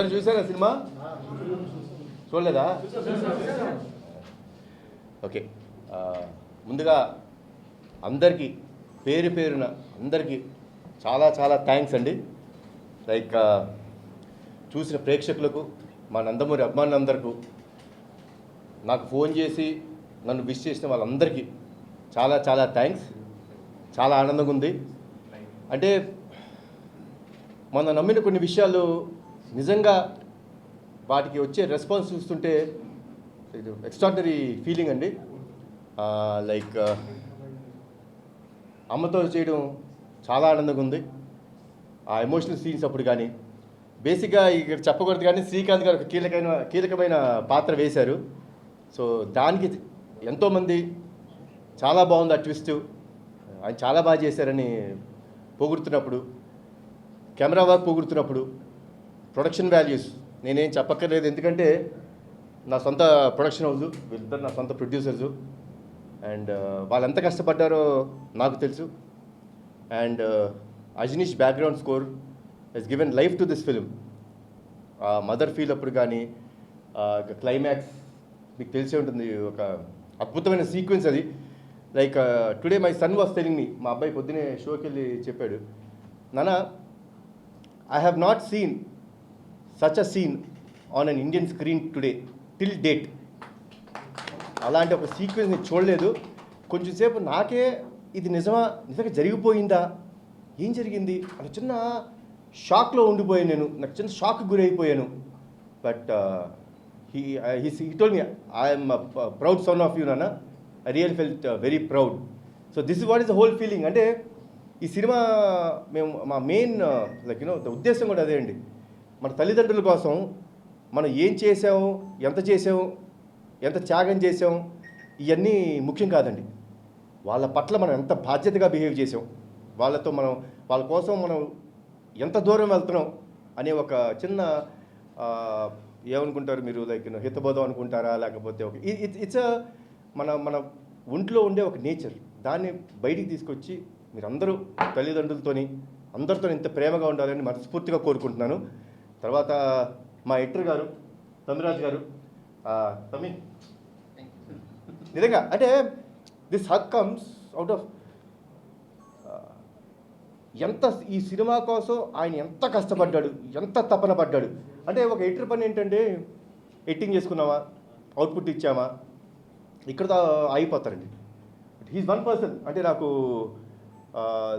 అందరు చూసారా సినిమా? చూడలేదా? ఓకే, ముందుగా అందరికీ పేరు పేరున అందరికీ చాలా చాలా థ్యాంక్స్ అండి. లైక్ చూసిన ప్రేక్షకులకు, మా నందమూరి అభిమానులందరికీ, నాకు ఫోన్ చేసి నన్ను విష్ చేసిన వాళ్ళందరికీ చాలా చాలా థ్యాంక్స్. చాలా ఆనందంగా ఉంది. అంటే మనం నమ్మిన కొన్ని విషయాలు నిజంగా వాటికి వచ్చే రెస్పాన్స్ చూస్తుంటే ఇది ఎక్స్ట్రాడినరీ ఫీలింగ్ అండి. లైక్ అమ్మతో చేయడం చాలా ఆనందంగా ఉంది. ఆ ఎమోషనల్ సీన్స్ అప్పుడు కానీ, బేసిక్గా ఇక్కడ చెప్పకూడదు కానీ శ్రీకాంత్ గారు ఒక కీలకమైన పాత్ర వేశారు. సో దానికి ఎంతోమంది చాలా బాగుంది ఆ ట్విస్ట్, ఆయన చాలా బాగా చేశారని పొగుడుతున్నప్పుడు, కెమెరా వర్క్ పొగుడుతున్నప్పుడు, ప్రొడక్షన్ వాల్యూస్ నేనేం చెప్పక్కర్లేదు, ఎందుకంటే నా సొంత ప్రొడక్షన్ హౌస్, వీళ్ళిద్దరు నా సొంత ప్రొడ్యూసర్సు. అండ్ వాళ్ళు ఎంత కష్టపడ్డారో నాకు తెలుసు. And Ajaneesh background score he's given life to this film. Mother feel అప్పుడు కానీ క్లైమాక్స్ మీకు తెలిసే ఉంటుంది, ఒక అద్భుతమైన సీక్వెన్స్ అది. Like today my son was telling me, మా అబ్బాయి పొద్దునే షోకి వెళ్ళి చెప్పాడు, నాన్న I have not seen such a scene on an Indian screen today till date. అలాంటి ఒక సీక్వెన్స్ నేను చూడలేదు. కొంచెం సేపు నాకే ఇది నిజంగా జరిగిపోయిందా, ఏం జరిగింది అని చిన్న షాక్లో ఉండిపోయాను నేను. నాకు చిన్న షాక్కి గురైపోయాను. But he told me, I am a proud son of you, Nana. I really felt very proud. So this is what is the whole feeling. అంటే ఈ సినిమా మేము మా మెయిన్ లైక్ ఉద్దేశం కూడా అదే అండి. మన తల్లిదండ్రుల కోసం మనం ఏం చేసాము, ఎంత చేసాము, ఎంత త్యాగం చేసాం, ఇవన్నీ ముఖ్యం కాదండి. వాళ్ళ పట్ల మనం ఎంత బాధ్యతగా బిహేవ్ చేసాం, వాళ్ళ కోసం మనం ఎంత దూరం వెళ్తున్నాం అనే ఒక చిన్న ఏమనుకుంటారు మీరు, లైక్ హితబోధం అనుకుంటారా, లేకపోతే ఒక ఇట్స్ మన ఒంట్లో ఉండే ఒక నేచర్, దాన్ని బయటికి తీసుకొచ్చి మీరందరూ తల్లిదండ్రులతోని అందరితో ఇంత ప్రేమగా ఉండాలని మనస్ఫూర్తిగా కోరుకుంటున్నాను. తర్వాత మా ఎడిటర్ గారు తమిరాజ్ గారు, తమి నిజంగా అంటే this hug comes out of ఎంత ఈ సినిమా కోసం ఆయన ఎంత కష్టపడ్డాడు, ఎంత తపన పడ్డాడు. అంటే ఒక ఎడిటర్ పని ఏంటంటే ఎడిటింగ్ చేసుకున్నామా, అవుట్పుట్ ఇచ్చామా, ఇక్కడతో అయిపోతారండి. He's one person. అంటే నాకు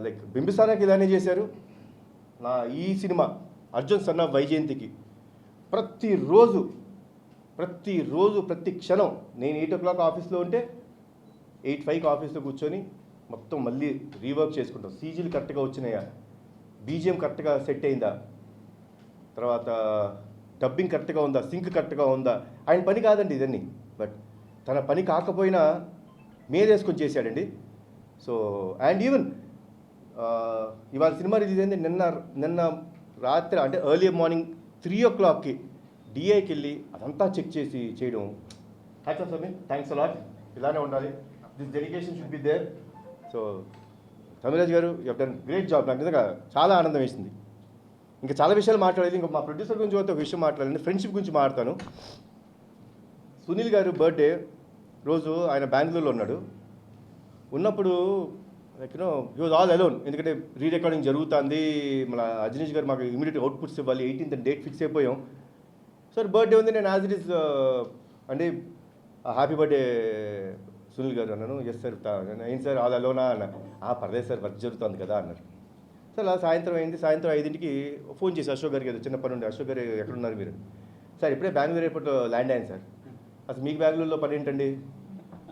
లైక్ బింబిసారాకి ఇలానే చేశారు. నా ఈ సినిమా అర్జున్ సన్ ఆఫ్ వైజయంతికి ప్రతిరోజు ప్రతి క్షణం నేను 8 o'clock ఆఫీస్లో ఉంటే 8:05 ఆఫీస్లో కూర్చొని మొత్తం మళ్ళీ రీవర్క్ చేసుకుంటాం. సీజీలు కరెక్ట్గా వచ్చినాయా, బీజిఎం కరెక్ట్గా సెట్ అయిందా, తర్వాత డబ్బింగ్ కరెక్ట్గా ఉందా, సింక్ కరెక్ట్గా ఉందా. ఆయన పని కాదండి ఇదన్నీ, బట్ తన పని కాకపోయినా మేదేసుకొని చేశాడండి. సో అండ్ ఈవెన్ ఇవాళ సినిమా రిలీజ్ అయింది నిన్న రాత్రి, అంటే ఎర్లీ మార్నింగ్ 3 o'clockకి డిఐకి వెళ్ళి అదంతా చెక్ చేసి చేయడం. Hats off Sameer, thanks a lot. ఇలానే ఉండాలి, this dedication should be there. So Tamiraj garu, you have done great job. నాకు నిజంగా చాలా ఆనందం వేసింది. ఇంకా చాలా విషయాలు మాట్లాడేది. ఇంకా మా ప్రొడ్యూసర్ గురించి ఒక విషయం మాట్లాడండి, ఫ్రెండ్షిప్ గురించి మాట్లాడతాను. సునీల్ గారు బర్త్డే రోజు ఆయన బెంగళూరులో ఉన్నప్పుడు like he was all alone. ఎందుకంటే రీ రికార్డింగ్ జరుగుతుంది, మన అజనీష్ గారు మాకు ఇమీడియట్ అవుట్పుట్స్ ఇవ్వాలి, 18th డేట్ ఫిక్స్ అయిపోయాం. సార్ బర్త్డే ఉంది, నేను యాజ్ ఇట్ ఈస్ అంటే హ్యాపీ బర్త్డే సునీల్ గారు అన్నాను. ఎస్ సార్, ఏంటి సార్ ఆల్ అలోనా అన్న. పర్లేదు సార్, వర్క్ జరుగుతుంది కదా అన్నారు. సార్ అలా సాయంత్రం అయింది. సాయంత్రం 5ంటికి ఫోన్ చేసి అశోక్ గారికి, ఏదో చిన్న పని ఉండే, అశోక్ గారు ఎక్కడున్నారు మీరు? సార్ ఇప్పుడే బెంగళూరు ఎయిర్పోర్ట్లో ల్యాండ్ అయ్యాను సార్. అసలు మీకు బెంగళూరులో పని ఏంటండి?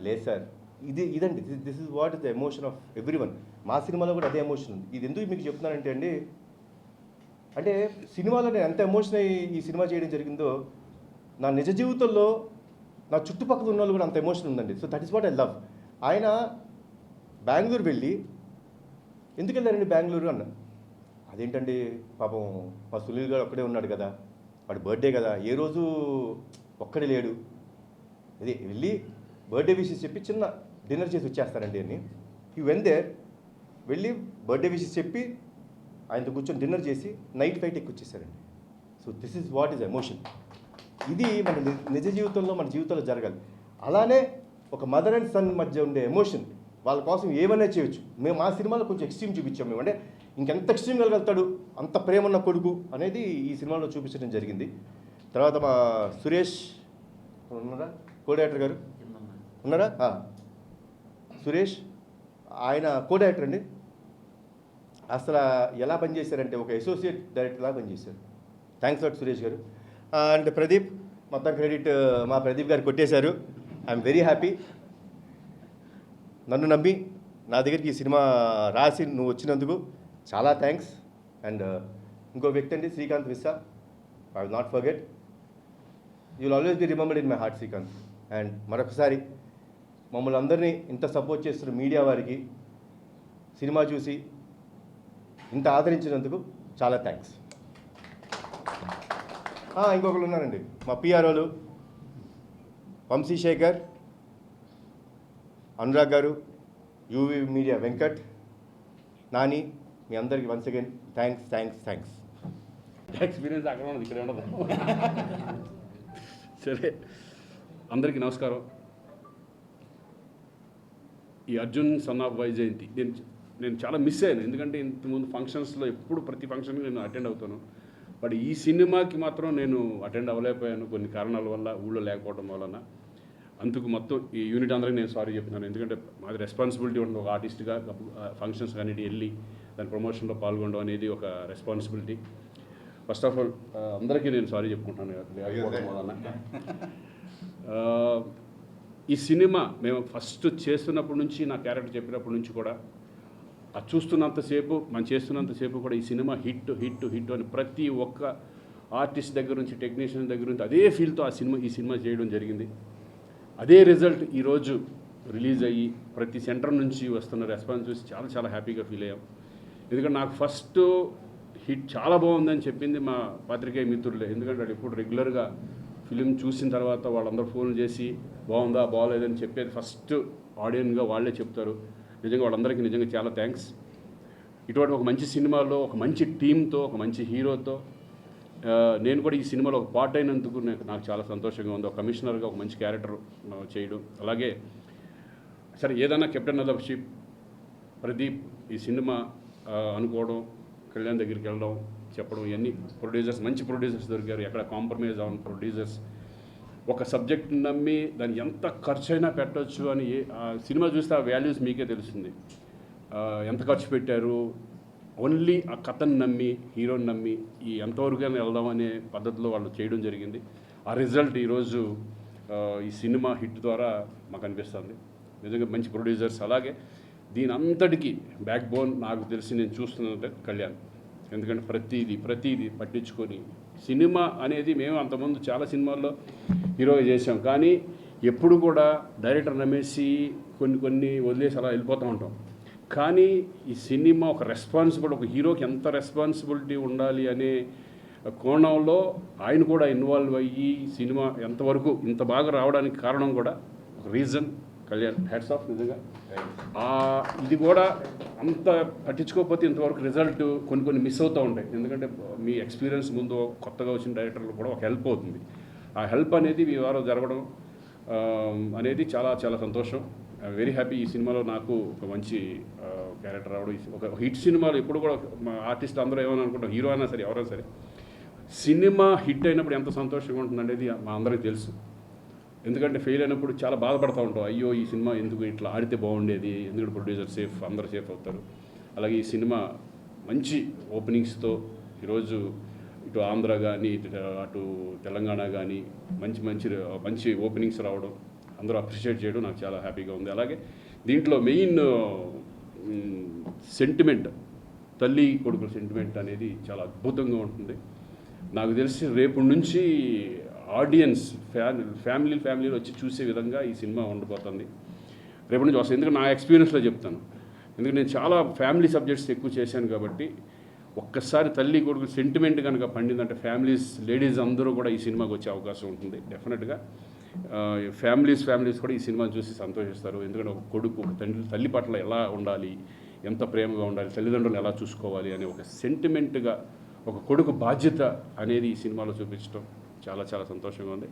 లేదు సార్, ఇదండి this is what is the emotion of every one. మా సినిమాలో కూడా అదే ఎమోషన్ ఉంది. ఇది ఎందుకు మీకు చెప్తున్నానంటే అండి, అంటే సినిమాలో నేను ఎంత ఎమోషన్ అయ్యి ఈ సినిమా చేయడం జరిగిందో, నా నిజ జీవితంలో నా చుట్టుపక్కల ఉన్న వాళ్ళు కూడా అంత ఎమోషన్ ఉందండి. So that is what I love. ఆయన బెంగళూరు వెళ్ళి, ఎందుకు వెళ్ళారండి బెంగళూరు అన్న. అదేంటండి పాపం మా సునీల్ గారు ఒక్కడే ఉన్నాడు కదా, వాడు బర్త్డే కదా, ఏ రోజు ఒక్కడే లేడు, అదే వెళ్ళి బర్త్డే విషెస్ చెప్పి చిన్న డిన్నర్ చేసి వచ్చేస్తారండి అని. ఈ వెళ్ళి బర్త్డే విషెస్ చెప్పి ఆయనతో కూర్చొని డిన్నర్ చేసి నైట్ ఫ్లైట్ ఎక్కి వచ్చేసారండి. So this is what is emotion. ఇది మన నిజ జీవితంలో మన జీవితంలో జరగాలి. అలానే ఒక మదర్ అండ్ సన్ మధ్య ఉండే ఎమోషన్, వాళ్ళ కోసం ఏమైనా చేయొచ్చు. మేము మా సినిమాలో కొంచెం ఎక్స్ట్రీమ్ చూపించాం. మేము అంటే ఇంకెంత ఎక్స్ట్రీమ్ వెళ్ళగలుగుతాడు, అంత ప్రేమ ఉన్న కొడుకు అనేది ఈ సినిమాలో చూపించడం జరిగింది. తర్వాత మా సురేష్ ఉన్నారా, కో డైరెక్టర్ గారు ఉన్నారా? సురేష్ ఆయన కో డైరెక్టర్ అండి. అసలు ఎలా పనిచేశారంటే ఒక అసోసియేట్ డైరెక్టర్లా పనిచేశారు. థ్యాంక్స్ లాట్ సురేష్ గారు. అండ్ ప్రదీప్, మొత్తం క్రెడిట్ మా ప్రదీప్ గారు కొట్టేశారు. I'm very happy. నన్ను నమ్మి నా దగ్గరికి ఈ సినిమా రాసి నువ్వు వచ్చినందుకు చాలా థ్యాంక్స్. అండ్ ఇంకో వ్యక్తి అండి Srikanth Vissa, I will not forget. You will always be remembered in my heart Srikanth. And మరొకసారి మమ్మల్ని అందరినీ ఇంత సపోర్ట్ చేస్తున్న మీడియా వారికి, సినిమా చూసి ఇంత ఆదరించినందుకు చాలా థ్యాంక్స్. ఇంకొకరు ఉన్నారండి మా పిఆర్ఓలు, వంశీశేఖర్, అనురాగ్ గారు, యూవీ మీడియా వెంకట్, నాని, మీ అందరికీ once again thanks thanks thanks. Experience అక్కడ ఉండదు, ఇక్కడ ఉండదు. సరే, అందరికీ నమస్కారం. ఈ అర్జున్ సన్ ఆఫ్ వైజయంతి నేను చాలా మిస్ అయ్యాను. ఎందుకంటే ఇంతకుముందు ఫంక్షన్స్లో ఎప్పుడు ప్రతి ఫంక్షన్కి నేను అటెండ్ అవుతాను. బట్ ఈ సినిమాకి మాత్రం నేను అటెండ్ అవ్వలేకపోయాను కొన్ని కారణాల వల్ల, ఊళ్ళో లేకపోవడం వలన. అందుకు మొత్తం ఈ యూనిట్ అందరికీ నేను సారీ చెప్తున్నాను. ఎందుకంటే మాది రెస్పాన్సిబిలిటీ ఉంటుంది. ఒక ఆర్టిస్ట్గా ఫంక్షన్స్ కానీ వెళ్ళి దాని ప్రమోషన్లో పాల్గొనడం అనేది ఒక రెస్పాన్సిబిలిటీ. ఫస్ట్ ఆఫ్ ఆల్ అందరికీ నేను సారీ చెప్పుకుంటాను లేకపోవడం వలన. ఈ సినిమా మేము ఫస్ట్ చేస్తున్నప్పటి నుంచి, నా క్యారెక్టర్ చెప్పినప్పటి నుంచి కూడా అది చూస్తున్నంతసేపు, మనం చేస్తున్నంతసేపు కూడా ఈ సినిమా హిట్ హిట్ హిట్ అని ప్రతి ఒక్క ఆర్టిస్ట్ దగ్గర నుంచి, టెక్నీషియన్ దగ్గర నుంచి అదే ఫీల్తో ఈ సినిమా చేయడం జరిగింది. అదే రిజల్ట్ ఈరోజు రిలీజ్ అయ్యి ప్రతి సెంటర్ నుంచి వస్తున్న రెస్పాన్స్ చూసి చాలా చాలా హ్యాపీగా ఫీల్ అయ్యాం. ఎందుకంటే నాకు ఫస్ట్ హిట్ చాలా బాగుందని చెప్పింది మా పాత్రికేయ మిత్రులే. ఎందుకంటే వాళ్ళు ఎప్పుడు రెగ్యులర్గా ఫిలిం చూసిన తర్వాత వాళ్ళందరూ ఫోన్ చేసి బాగుందా బాగోలేదని చెప్పేది ఫస్ట్ ఆడియన్గా వాళ్ళే చెప్తారు. నిజంగా వాళ్ళందరికీ నిజంగా చాలా థ్యాంక్స్. ఇటువంటి ఒక మంచి సినిమాలో, ఒక మంచి టీంతో, ఒక మంచి హీరోతో నేను కూడా ఈ సినిమాలో ఒక పార్ట్ అయినందుకు నాకు చాలా సంతోషంగా ఉంది. ఒక కమిషనర్గా ఒక మంచి క్యారెక్టర్ చేయడం. అలాగే సరే, ఏదైనా captain of the ship Pradeep ఈ సినిమా అనుకోవడం, కళ్యాణ్ దగ్గరికి వెళ్ళడం, చెప్పడం, ఇవన్నీ ప్రొడ్యూసర్స్, మంచి ప్రొడ్యూసర్స్ దొరికారు. ఎక్కడ కాంప్రమైజ్ అవ్వని ప్రొడ్యూసర్స్. ఒక సబ్జెక్ట్ నమ్మి దాన్ని ఎంత ఖర్చు అయినా పెట్టవచ్చు అని సినిమా చూస్తే ఆ వాల్యూస్ మీకే తెలుస్తుంది. ఎంత ఖర్చు పెట్టారు, ఓన్లీ ఆ కథను నమ్మి, హీరోని నమ్మి ఈ ఎంతవరకైనా వెళ్దాం అనే పద్ధతిలో వాళ్ళు చేయడం జరిగింది. ఆ రిజల్ట్ ఈరోజు ఈ సినిమా హిట్ ద్వారా మాకు అనిపిస్తుంది. నిజంగా మంచి ప్రొడ్యూసర్స్. అలాగే దీని అంతటికీ బ్యాక్ బోన్ నాకు తెలిసి నేను చూస్తున్నది కళ్యాణ్. ఎందుకంటే ప్రతిదీ పట్టించుకొని సినిమా అనేది, మేము అంతకుముందు చాలా సినిమాల్లో హీరోగా చేసాం, కానీ ఎప్పుడు కూడా డైరెక్టర్ నమ్మేసి కొన్ని వదిలేసి అలా వెళ్ళిపోతూ ఉంటాం. కానీ ఈ సినిమా ఒక రెస్పాన్సిబుల్, ఒక హీరోకి ఎంత రెస్పాన్సిబిలిటీ ఉండాలి అనే కోణంలో ఆయన కూడా ఇన్వాల్వ్ అయ్యి సినిమా ఎంతవరకు ఇంత బాగా రావడానికి కారణం కూడా ఒక రీజన్ కళ్యాణ్. Hats off. నిజంగా ఇది కూడా అంత పట్టించుకోకపోతే ఇంతవరకు రిజల్ట్ కొన్ని మిస్ అవుతూ ఉంటాయి. ఎందుకంటే మీ ఎక్స్పీరియన్స్ ముందు కొత్తగా వచ్చిన డైరెక్టర్లు కూడా ఒక హెల్ప్ అవుతుంది. ఆ హెల్ప్ అనేది మీ వారు జరగడం అనేది చాలా చాలా సంతోషం. Very happy. ఈ సినిమాలో నాకు ఒక మంచి క్యారెక్టర్ రావడం. ఒక హిట్ సినిమాలో ఎప్పుడు కూడా మా ఆర్టిస్ట్ అందరూ ఏమైనా అనుకుంటాం, హీరో అయినా సరే ఎవరైనా సరే, సినిమా హిట్ అయినప్పుడు ఎంత సంతోషంగా ఉంటుంది అనేది మా అందరికీ తెలుసు. ఎందుకంటే ఫెయిల్ అయినప్పుడు చాలా బాధపడుతూ ఉంటాం. అయ్యో ఈ సినిమా ఎందుకు ఇట్లా ఆడితే బాగుండేది, ఎందుకంటే ప్రొడ్యూసర్ సేఫ్, అందరూ సేఫ్ అవుతారు. అలాగే ఈ సినిమా మంచి ఓపెనింగ్స్తో ఈరోజు ఇటు ఆంధ్ర కానీ అటు తెలంగాణ కానీ మంచి ఓపెనింగ్స్ రావడం, అందరూ అప్రిషియేట్ చేయడం నాకు చాలా హ్యాపీగా ఉంది. అలాగే దీంట్లో మెయిన్ సెంటిమెంట్, తల్లి కొడుకుల సెంటిమెంట్ అనేది చాలా అద్భుతంగా ఉంటుంది. నాకు తెలిసి రేపు నుంచి ఆడియన్స్ ఫ్యామిలీలో వచ్చి చూసే విధంగా ఈ సినిమా ఉండబోతుంది. రేపు నుంచి వస్తుంది. ఎందుకంటే నా ఎక్స్పీరియన్స్లో చెప్తాను. ఎందుకంటే నేను చాలా ఫ్యామిలీ సబ్జెక్ట్స్ ఎక్కువ చేశాను కాబట్టి ఒక్కసారి తల్లి కొడుకు సెంటిమెంట్ కనుక పండిందంటే లేడీస్ అందరూ కూడా ఈ సినిమాకి వచ్చే అవకాశం ఉంటుంది. డెఫినెట్గా ఫ్యామిలీస్ కూడా ఈ సినిమాని చూసి సంతోషిస్తారు. ఎందుకంటే ఒక కొడుకు ఒక తల్లి పట్ల ఎలా ఉండాలి, ఎంత ప్రేమగా ఉండాలి, తల్లిదండ్రులు ఎలా చూసుకోవాలి అనే ఒక సెంటిమెంట్గా ఒక కొడుకు బాధ్యత అనేది ఈ సినిమాలో చూపించడం చాలా చాలా సంతోషంగా ఉంది.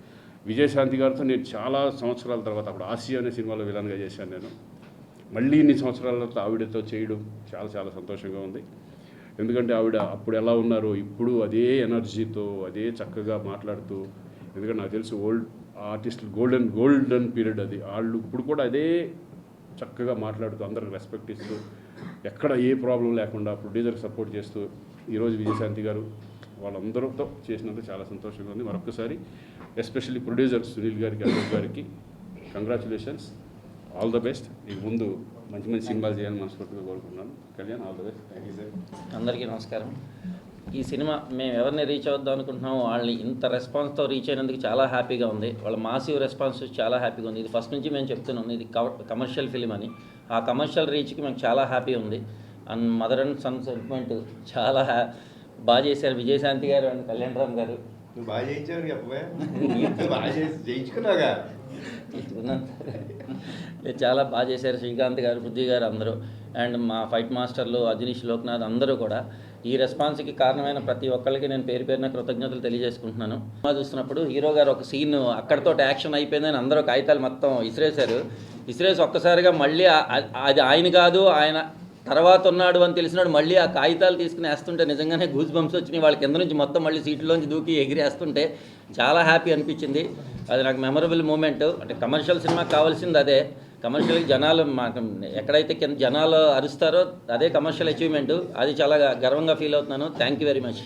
విజయశాంతి గారితో నేను చాలా సంవత్సరాల తర్వాత అప్పుడు ఆసియా అనే సినిమాలో విలన్గా చేశాను నేను. మళ్ళీ ఇన్ని సంవత్సరాల తర్వాత ఆవిడతో చేయడం చాలా చాలా సంతోషంగా ఉంది. ఎందుకంటే ఆవిడ అప్పుడు ఎలా ఉన్నారో ఇప్పుడు అదే ఎనర్జీతో అదే చక్కగా మాట్లాడుతూ, ఎందుకంటే నాకు తెలుసు ఓల్డ్ ఆర్టిస్టులు గోల్డెన్ పీరియడ్ అది, వాళ్ళు ఇప్పుడు కూడా అదే చక్కగా మాట్లాడుతూ అందరికి రెస్పెక్ట్ ఇస్తూ ఎక్కడ ఏ ప్రాబ్లం లేకుండా ప్రొడ్యూసర్కి సపోర్ట్ చేస్తూ ఈరోజు విజయశాంతి గారు వాళ్ళందరితో చేసినందుకు చాలా సంతోషంగా ఉంది. మరొకసారి ఎస్పెషల్లీ ప్రొడ్యూసర్ సునీల్ గారికి, అశోక్ గారికి కంగ్రాచులేషన్స్, ఆల్ ద బెస్ట్. ఇక ముందు మంచి మంచి సినిమాలు చేయాలని మనస్ఫూర్తిగా కోరుకుంటున్నాను. Kalyan, all the best. Thank you sir. అందరికీ నమస్కారం. ఈ సినిమా మేము ఎవరిని రీచ్ అవుద్దాం అనుకుంటున్నామో వాళ్ళని ఇంత రెస్పాన్స్తో రీచ్ అయినందుకు చాలా హ్యాపీగా ఉంది. వాళ్ళ మాసివ్ రెస్పాన్స్ చాలా హ్యాపీగా ఉంది. ఇది ఫస్ట్ నుంచి మేము చెప్తున్నాం, ఇది కమర్షియల్ ఫిలిం అని. ఆ కమర్షియల్ రీచ్కి మేము చాలా హ్యాపీ ఉంది. And mother and son sentiment చాలా బాగా చేశారు విజయశాంతి గారు అండ్ కళ్యాణ్ రామ్ గారు. నువ్వు బాగా చేయించావు చెప్పవే, బాగా చేయించుకున్నావుగా. చాలా బాగా చేశారు శ్రీకాంత్ గారు, పృథ్వీ గారు అందరూ, అండ్ మా ఫైట్ మాస్టర్లు అజనీష్, లోక్నాథ్ అందరూ కూడా. ఈ రెస్పాన్స్కి కారణమైన ప్రతి ఒక్కరికి నేను పేరు పేరున కృతజ్ఞతలు తెలియజేసుకుంటున్నాను. సినిమా చూస్తున్నప్పుడు హీరో గారు ఒక సీన్ అక్కడితో యాక్షన్ అయిపోయిందని అందరూ కాగితాలు మొత్తం ఇసిరేసి ఒక్కసారిగా మళ్ళీ అది ఆయన కాదు, ఆయన తర్వాత ఉన్నాడు అని తెలిసినాడు మళ్ళీ ఆ కాగితాలు తీసుకుని వేస్తుంటే నిజంగానే గూస్ బంప్స్ వచ్చినాయి. వాళ్ళ కింద నుంచి మొత్తం మళ్ళీ సీట్లోంచి దూకి ఎగిరేస్తుంటే చాలా హ్యాపీ అనిపించింది. అది నాకు మెమరబుల్ మూమెంట్. అంటే కమర్షియల్ సినిమాకి కావాల్సింది అదే. కమర్షియల్కి జనాలు మాకు ఎక్కడైతే కింద జనాలు అరుస్తారో అదే కమర్షియల్ అచీవ్మెంట్. అది చాలా గర్వంగా ఫీల్ అవుతున్నాను. Thank you very much.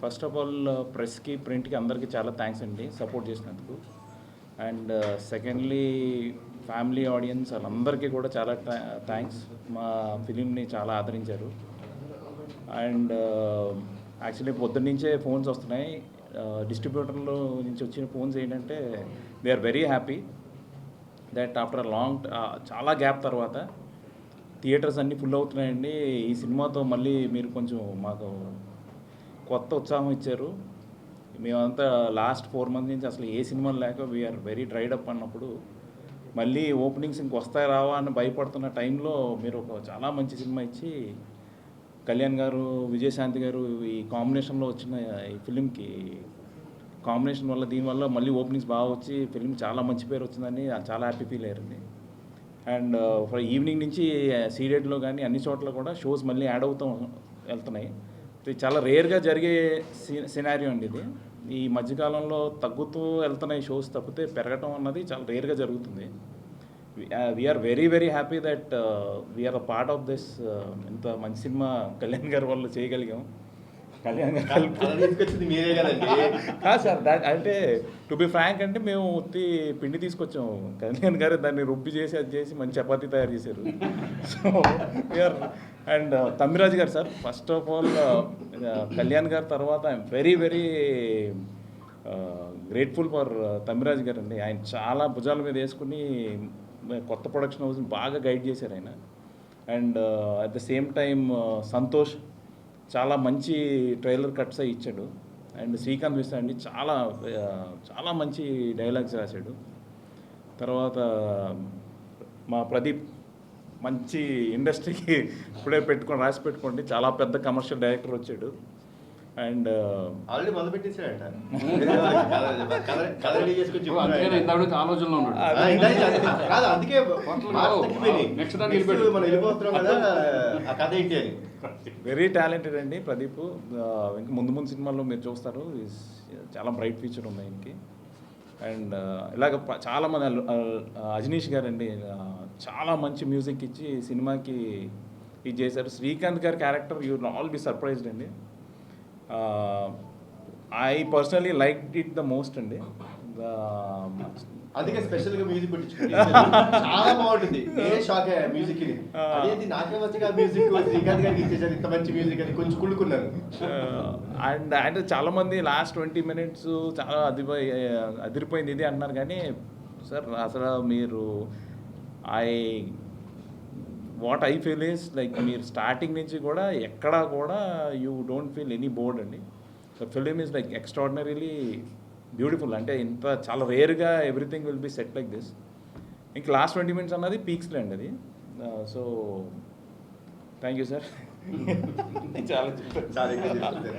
First of all ప్రెస్కి, ప్రింట్కి అందరికీ చాలా థ్యాంక్స్ అండి సపోర్ట్ చేసినందుకు. అండ్ సెకండ్లీ ఫ్యామిలీ ఆడియన్స్ వాళ్ళందరికీ కూడా చాలా థ్యాంక్స్. మా ఫిలింని చాలా ఆదరించారు. అండ్ యాక్చువల్లీ పొద్దున్న నుంచే ఫోన్స్ వస్తున్నాయి. డిస్ట్రిబ్యూటర్లో నుంచి వచ్చిన ఫోన్స్ ఏంటంటే they are very happy that after చాలా గ్యాప్ తర్వాత థియేటర్స్ అన్నీ ఫుల్ అవుతున్నాయండి. ఈ సినిమాతో మళ్ళీ మీరు కొంచెం మాకు కొత్త ఉత్సాహం ఇచ్చారు. మేమంతా లాస్ట్ 4 months నుంచి అసలు ఏ సినిమాలు లేక వీఆర్ వెరీ డ్రైడ్ అప్ అన్నప్పుడు మళ్ళీ ఓపెనింగ్స్ ఇంకొస్తాయి రావా అని భయపడుతున్న టైంలో మీరు ఒక చాలా మంచి సినిమా ఇచ్చి కళ్యాణ్ గారు, విజయశాంతి గారు ఈ కాంబినేషన్లో వచ్చిన ఈ ఫిలింకి కాంబినేషన్ వల్ల దీనివల్ల మళ్ళీ ఓపెనింగ్స్ బాగా వచ్చి ఫిలిం చాలా మంచి పేరు వచ్చిందని చాలా హ్యాపీ ఫీల్ అయ్యారండి. అండ్ ఫర్ ఈవినింగ్ నుంచి సీడెడ్లో కానీ అన్ని చోట్ల కూడా షోస్ మళ్ళీ యాడ్ అవుతూ వెళ్తున్నాయి. ఇది చాలా రేర్గా జరిగే సినారియో అండి. ఇది ఈ మధ్యకాలంలో తగ్గుతూ వెళ్తున్నాయి షోస్ తప్పితే పెరగటం అన్నది చాలా రేర్గా జరుగుతుంది. We are very very happy that we are a part of this. ఇంత మంచి సినిమా కళ్యాణ్ గారి వల్ల చేయగలిగాం. కళ్యాణ్ గారు తీసుకొచ్చింది మీరే కదండి. కాదు సార్, అంటే టు బి ఫ్రాంక్ అంటే మేము ఉత్తి పిండి తీసుకొచ్చాము, కళ్యాణ్ గారు దాన్ని రుబ్బి చేసి అది చేసి మంచి చపాతీ తయారు చేశారు. సో వీఆర్ అండ్ తమ్మిరాజు గారు sir, first of all Kalyan గారి తర్వాత I'm very very grateful for Tammiraju గారు అండి. ఆయన చాలా భుజాల మీద వేసుకుని కొత్త ప్రొడక్షన్ హౌస్ని బాగా గైడ్ చేశారు ఆయన. And at the same time Santosh చాలా మంచి ట్రైలర్ కట్స్ అయి ఇచ్చాడు. అండ్ శ్రీకాంత్ విశ్వ అండి చాలా మంచి డైలాగ్స్ రాశాడు. తర్వాత మా ప్రదీప్ మంచి ఇండస్ట్రీకి ఇప్పుడే రాసి పెట్టుకోండి, చాలా పెద్ద కమర్షియల్ డైరెక్టర్ వచ్చాడు. అండ్ ఆల్రెడీ మొదలు పెట్టేసాడంట. ఆలోచనలో ఉన్నాడు. అందుకే మనం వెళ్ళిపోతున్నాం కదా, ఆ కథ ఏంటి అని. వెరీ టాలెంటెడ్ అండి ప్రదీప్. ఇంకా ముందు సినిమాల్లో మీరు చూస్తారు, చాలా బ్రైట్ ఫ్యూచర్ ఉంది ఆయనకి. అండ్ ఇలాగ చాలామంది అజనీష్ గారు అండి చాలా మంచి మ్యూజిక్ ఇచ్చి సినిమాకి ఇది చేశారు. శ్రీకాంత్ గారి character you will all be surprised అండి. I personally like it the most అండి. అందుకే స్పెషల్ గా మ్యూజిక్ పెట్టించుకుంది, చాలా బాగుంటుంది. నేనే షాక్ అయ్యా మ్యూజిక్ ని. అదేంటి నాకే వచ్చి మ్యూజిక్ శ్రీకాంత్ గారికి ఇచ్చేసారు ఇంత మంచి మ్యూజిక్ అని కొంచెం కుళ్ళుకున్నాను. అండ్ అంటే చాలామంది లాస్ట్ 20 minutes చాలా అదిరిపోయింది ఇది అంటున్నారు. కానీ సార్ అసలు మీరు what I feel is like మీరు స్టార్టింగ్ నుంచి కూడా ఎక్కడా కూడా you don't feel any bored అండి. So film is like extraordinarily beautiful. అంటే ఇంత చాలా రేర్గా everything will be set like this. ఇంక లాస్ట్ 20 minutes అన్నది పీక్స్లో అండి. అది సో థ్యాంక్ యూ సార్ చాలా చాలా ఎక్కువ చెప్తున్నారు.